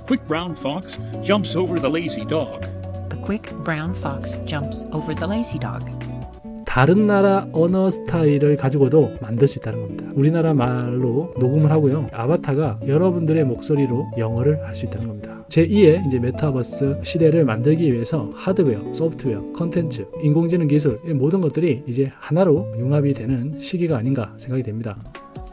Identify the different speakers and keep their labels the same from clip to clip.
Speaker 1: quick brown fox jumps over the lazy dog.
Speaker 2: The quick brown fox jumps over the lazy dog.
Speaker 3: 다른 나라 언어 스타일을 가지고도 만들 수 있다는 겁니다. 우리나라 말로 녹음을 하고요. 아바타가 여러분들의 목소리로 영어를 할 수 있다는 겁니다. 제2의 이제 메타버스 시대를 만들기 위해서 하드웨어, 소프트웨어, 컨텐츠, 인공지능 기술 이 모든 것들이 이제 하나로 융합이 되는 시기가 아닌가 생각이 됩니다.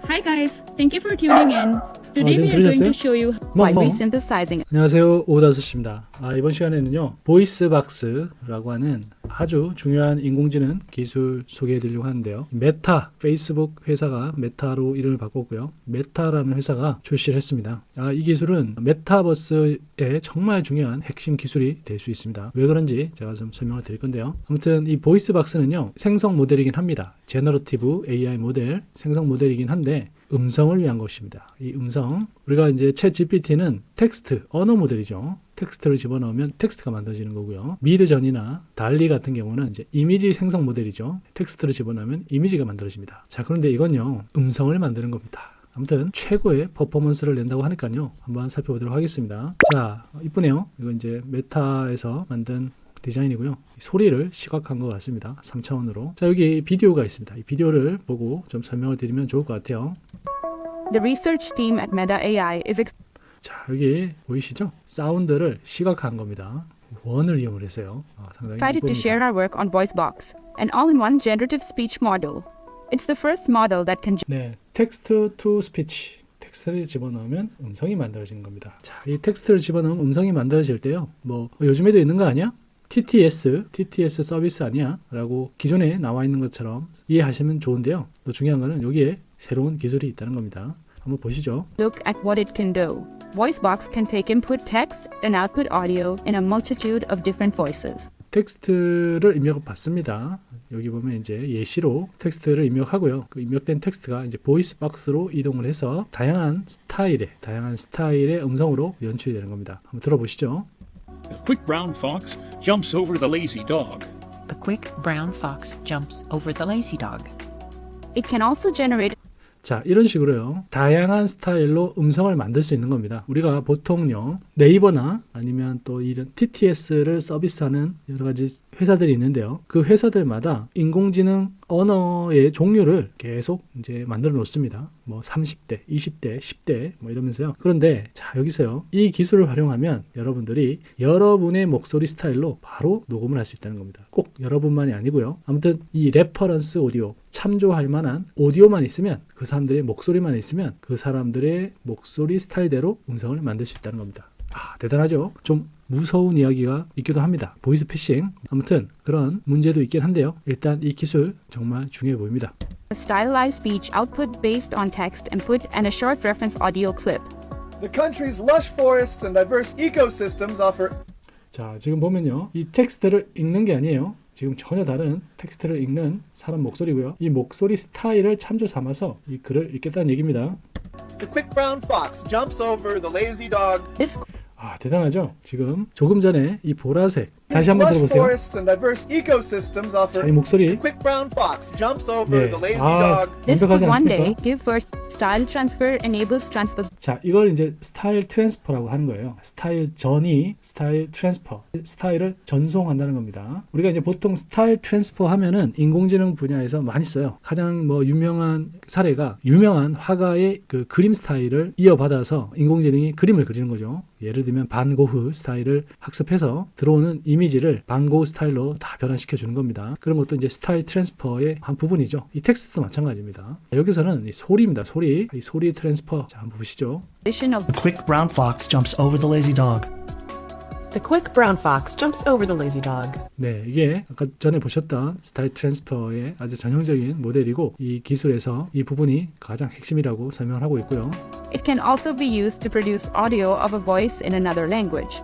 Speaker 4: Hi guys, thank you for tuning in. Today
Speaker 3: 지금
Speaker 4: we are going
Speaker 3: 들으셨어요?
Speaker 4: to show you why resynthesizing.
Speaker 3: 안녕하세요, 오다스입니다. 이번 시간에는요, 보이스박스라고 하는 아주 중요한 인공지능 기술 소개해드리려고 하는데요. 메타, 페이스북 회사가 메타로 이름을 바꿨고요. 메타라는 회사가 출시를 했습니다. 이 기술은 메타버스의 정말 중요한 핵심 기술이 될 수 있습니다. 왜 그런지 제가 좀 설명을 드릴 건데요. 아무튼 이 보이스박스는요, 생성 모델이긴 합니다. 제너러티브 AI 모델, 생성 모델이긴 한데 음성을 위한 것입니다. 이 음성, 우리가 이제 챗 GPT는 텍스트, 언어 모델이죠. 텍스트를 집어넣으면 텍스트가 만들어지는 거고요. 미드전이나 달리 같은 경우는 이제 이미지 생성 모델이죠. 텍스트를 집어넣으면 이미지가 만들어집니다. 자, 그런데 이건요, 음성을 만드는 겁니다. 아무튼 최고의 퍼포먼스를 낸다고 하니까요, 한번 살펴보도록 하겠습니다. 자, 이쁘네요. 이건 이제 메타에서 만든 디자인이고요. 소리를 시각화한 것 같습니다. 3차원으로. 자, 여기 비디오가 있습니다. 이 비디오를 보고 좀 설명을 드리면 좋을 것 같아요.
Speaker 4: The research team at Meta AI is
Speaker 3: 자, 여기 보이시죠? 사운드를 시각화한 겁니다. 원을 이용을 했어요. 상당히
Speaker 4: excited to
Speaker 3: 이쁩니다.
Speaker 4: share our work on VoiceBox, an all-in-one generative speech model. It's the first model that can
Speaker 3: 네, 텍스트 투 스피치. 텍스트를 집어넣으면 음성이 만들어지는 겁니다. 자, 이 텍스트를 집어넣으면 음성이 만들어질 때요. 뭐 요즘에도 있는 거 아니야? TTS 서비스 아니야? 라고 기존에 나와 있는 것처럼 이해하시면 좋은데요. 또 중요한 거는 여기에 새로운 기술이 있다는 겁니다. 한번 보시죠.
Speaker 4: look at what it can do. VoiceBox can take input text and output audio in a multitude of different voices.
Speaker 3: 텍스트를 입력을 받습니다. 여기 보면 이제 예시로 텍스트를 입력하고요. 그 입력된 텍스트가 이제 보이스박스로 이동을 해서 다양한 스타일의 음성으로 연출이 되는 겁니다. 한번 들어보시죠.
Speaker 1: The quick brown fox jumps over the lazy dog.
Speaker 2: The quick brown fox jumps over the lazy dog.
Speaker 4: It can also generate
Speaker 3: 자, 이런 식으로요. 다양한 스타일로 음성을 만들 수 있는 겁니다. 우리가 보통요, 네이버나 아니면 또 이런 TTS를 서비스하는 여러 가지 회사들이 있는데요. 그 회사들마다 인공지능 언어의 종류를 계속 이제 만들어 놓습니다. 뭐 30대, 20대, 10대 뭐 이러면서요. 그런데 자, 여기서요. 이 기술을 활용하면 여러분들이 여러분의 목소리 스타일로 바로 녹음을 할 수 있다는 겁니다. 꼭 여러분만이 아니고요. 아무튼 이 레퍼런스 오디오, 참조할 만한 오디오만 있으면, 그 사람들의 목소리만 있으면 그 사람들의 목소리 스타일대로 음성을 만들 수 있다는 겁니다. 대단하죠? 좀 무서운 이야기가 있기도 합니다. 보이스 피싱. 아무튼 그런 문제도 있긴 한데요. 일단 이 기술 정말 중요해 보입니다.
Speaker 4: a stylized speech output based on text input and a short reference audio clip.
Speaker 5: The country's lush forests and diverse ecosystems offer.
Speaker 3: 자, 지금 보면요. 이 텍스트를 읽는 게 아니에요. 지금 전혀 다른 텍스트를 읽는 사람 목소리고요. 이 목소리 스타일을 참조 삼아서 이 글을 읽겠다는 얘기입니다.
Speaker 5: The quick brown fox jumps over the lazy dog.
Speaker 4: This
Speaker 3: 대단하죠? 지금 조금 전에 이 보라색 다시 한번
Speaker 5: Lush
Speaker 3: 들어보세요.
Speaker 5: forests and diverse ecosystems
Speaker 3: 자,
Speaker 5: offer.
Speaker 3: 이 목소리
Speaker 5: Quick brown fox jumps over
Speaker 3: 네.
Speaker 5: the lazy dog.
Speaker 4: This
Speaker 3: 완벽하지
Speaker 4: could one day
Speaker 3: 않습니까?
Speaker 4: give birth. Style transfer enables transfer.
Speaker 3: 자, 이걸 이제 스타일 트랜스퍼라고 하는 거예요. 스타일 전이 스타일 트랜스퍼, 스타일을 전송한다는 겁니다. 우리가 이제 보통 스타일 트랜스퍼 하면은 인공지능 분야에서 많이 써요. 가장 뭐 유명한 사례가 유명한 화가의 그 그림 스타일을 이어받아서 인공지능이 그림을 그리는 거죠. 예를 들면 반 고흐 스타일을 학습해서 들어오는 이미지를 반 고흐 스타일로 다 변환시켜 주는 겁니다. 그런 것도 이제 스타일 트랜스퍼의 한 부분이죠. 이 텍스트도 마찬가지입니다. 여기서는 이 소리입니다. 소리. 이 소리 트랜스퍼. 자, 한번 보시죠.
Speaker 4: Addition of
Speaker 6: The quick brown fox jumps over the lazy dog.
Speaker 7: The quick brown fox jumps over the lazy dog.
Speaker 3: 네, 이게 아까 전에 보셨던 스타일 트랜스퍼의 아주 전형적인 모델이고, 이 기술에서 이 부분이 가장 핵심이라고 설명을 하고 있고요.
Speaker 4: it can also be used to produce audio of a voice in another language.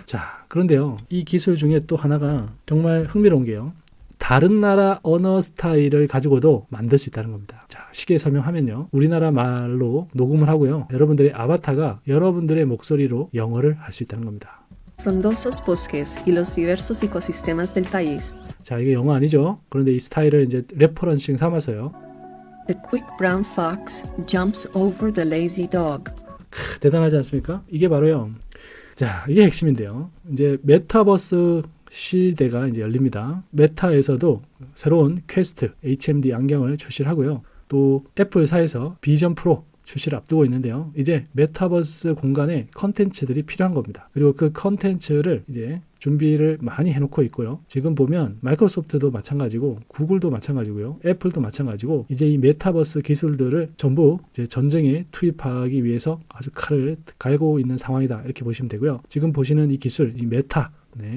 Speaker 3: 자, 그런데요, 이 기술 중에 또 하나가 정말 흥미로운 게요. 다른 나라 언어 스타일을 가지고도 만들 수 있다는 겁니다. 자, 쉽게 설명하면요. 우리나라 말로 녹음을 하고요. 여러분들의 아바타가 여러분들의 목소리로 영어를 할 수 있다는 겁니다.
Speaker 8: frondosos bosques y los diversos ecosistemas del país.
Speaker 3: 자, 이게 영어 아니죠? 그런데 이 스타일을 이제 레퍼런싱 삼아서요.
Speaker 8: The quick brown fox jumps over the lazy dog.
Speaker 3: 대단하지 않습니까? 이게 바로요. 자, 이게 핵심인데요. 이제 메타버스 시대가 이제 열립니다. 메타에서도 새로운 퀘스트 HMD 안경을 출시를 하고요. 또 애플사에서 비전 프로 출시를 앞두고 있는데요. 이제 메타버스 공간에 컨텐츠들이 필요한 겁니다. 그리고 그 컨텐츠를 이제 준비를 많이 해놓고 있고요. 지금 보면 마이크로소프트도 마찬가지고 구글도 마찬가지고요. 애플도 마찬가지고 이제 이 메타버스 기술들을 전부 이제 전쟁에 투입하기 위해서 아주 칼을 갈고 있는 상황이다. 이렇게 보시면 되고요. 지금 보시는 이 기술, 이 메타,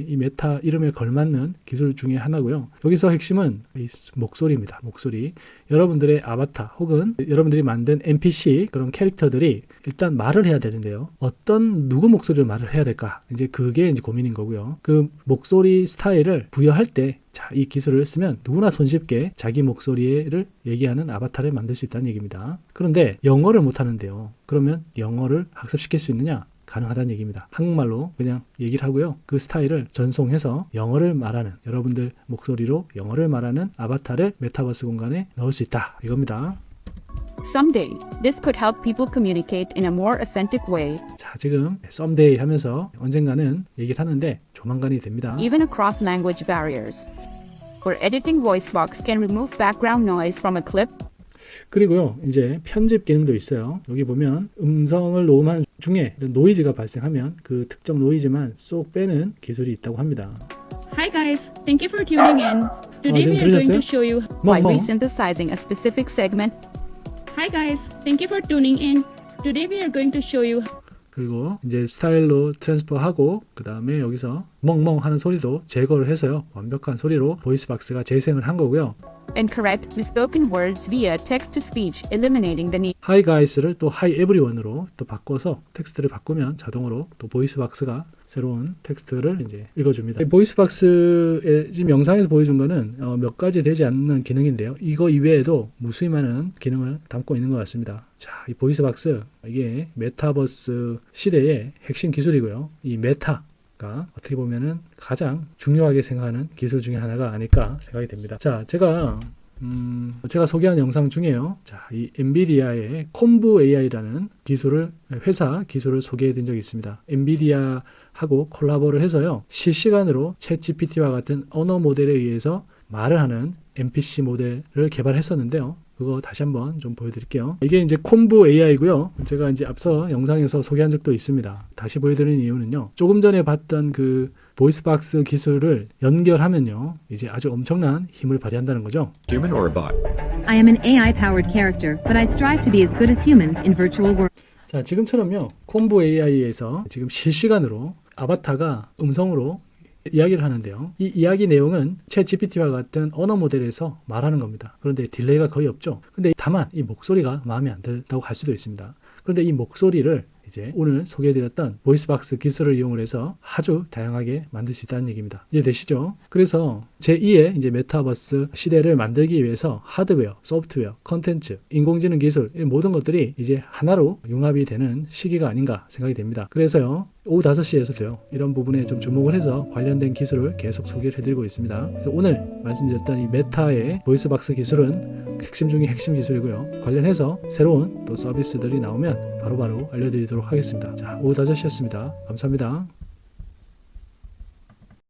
Speaker 3: 이 메타 이름에 걸맞는 기술 중에 하나고요. 여기서 핵심은 이 목소리입니다. 목소리. 여러분들의 아바타 혹은 여러분들이 만든 NPC 그런 캐릭터들이 일단 말을 해야 되는데요. 어떤 누구 목소리로 말을 해야 될까? 이제 그게 이제 고민인 거고요. 그 목소리 스타일을 부여할 때 자, 이 기술을 쓰면 누구나 손쉽게 자기 목소리를 얘기하는 아바타를 만들 수 있다는 얘기입니다. 그런데 영어를 못하는데요. 그러면 영어를 학습시킬 수 있느냐? 가능하다는 얘기입니다. 한국말로 그냥 얘기를 하고요. 그 스타일을 전송해서 영어를 말하는 여러분들 목소리로 영어를 말하는 아바타를 메타버스 공간에 넣을 수 있다. 이겁니다.
Speaker 4: Someday, this could help people communicate in a more authentic way,
Speaker 3: 자, 지금 someday 하면서 언젠가는 얘기를 하는데 조만간이 됩니다.
Speaker 4: even across language barriers. For editing, VoiceBox can remove background noise from a clip.
Speaker 3: 그리고요, 이제 편집 기능도 있어요. 여기 보면 음성을 녹음하는 중에 노이즈가 발생하면 그 특정 노이즈만 쏙 빼는 기술이 있다고 합니다.
Speaker 4: Hi guys, thank you for tuning in. Today
Speaker 3: 지금
Speaker 4: we are going
Speaker 3: 들으셨어요?
Speaker 4: to show you by resynthesizing a specific segment. Hi guys, thank you for tuning in. Today we are going to show you.
Speaker 3: 그리고 이제 스타일로 트랜스퍼하고 그 다음에 여기서 멍멍 하는 소리도 제거를 해서요. 완벽한 소리로 보이스박스가 재생을 한 거고요.
Speaker 4: And correct the spoken words via text-to-speech, eliminating the need.
Speaker 3: Hi guys를 또 Hi everyone으로 또 바꿔서 텍스트를 바꾸면 자동으로 또 보이스박스가 새로운 텍스트를 이제 읽어줍니다. 보이스박스의 지금 영상에서 보여준 거는 몇 가지 되지 않는 기능인데요. 이거 이외에도 무수히 많은 기능을 담고 있는 것 같습니다. 자, 이 보이스박스 이게 메타버스 시대의 핵심 기술이고요. 이 메타가 어떻게 보면은 가장 중요하게 생각하는 기술 중에 하나가 아닐까 생각이 됩니다. 자, 제가 소개한 영상 중에요. 자, 이 엔비디아의 콤브 AI라는 회사 기술을 소개해 드린 적이 있습니다. 엔비디아하고 콜라보를 해서요. 실시간으로 챗GPT와 같은 언어 모델에 의해서 말을 하는 NPC 모델을 개발했었는데요. 그거 다시 한번 좀 보여드릴게요. 이게 이제 콤브 AI고요. 제가 이제 앞서 영상에서 소개한 적도 있습니다. 다시 보여드리는 이유는요. 조금 전에 봤던 그 보이스박스 기술을 연결하면요. 이제 아주 엄청난 힘을 발휘한다는 거죠.
Speaker 9: Human or a bot?
Speaker 10: I am an AI-powered character, but I strive to be as good as humans in virtual world.
Speaker 3: 자, 지금처럼요. 콤보 AI에서 지금 실시간으로 아바타가 음성으로 이야기를 하는데요. 이 이야기 내용은 챗GPT와 같은 언어 모델에서 말하는 겁니다. 그런데 딜레이가 거의 없죠. 근데 다만 이 목소리가 마음에 안 든다고 할 수도 있습니다. 그런데 이 목소리를 이제 오늘 소개해드렸던 보이스박스 기술을 이용을 해서 아주 다양하게 만들 수 있다는 얘기입니다. 이해되시죠? 그래서 제2의 이제 메타버스 시대를 만들기 위해서 하드웨어, 소프트웨어, 컨텐츠, 인공지능 기술 이 모든 것들이 이제 하나로 융합이 되는 시기가 아닌가 생각이 됩니다. 그래서요. 오후 5시에서도요. 이런 부분에 좀 주목을 해서 관련된 기술을 계속 소개를 해드리고 있습니다. 그래서 오늘 말씀드렸던 이 메타의 보이스박스 기술은 핵심 중에 핵심 기술이고요. 관련해서 새로운 또 서비스들이 나오면 바로바로 알려드리도록 하겠습니다. 자, 오후 5시였습니다. 감사합니다.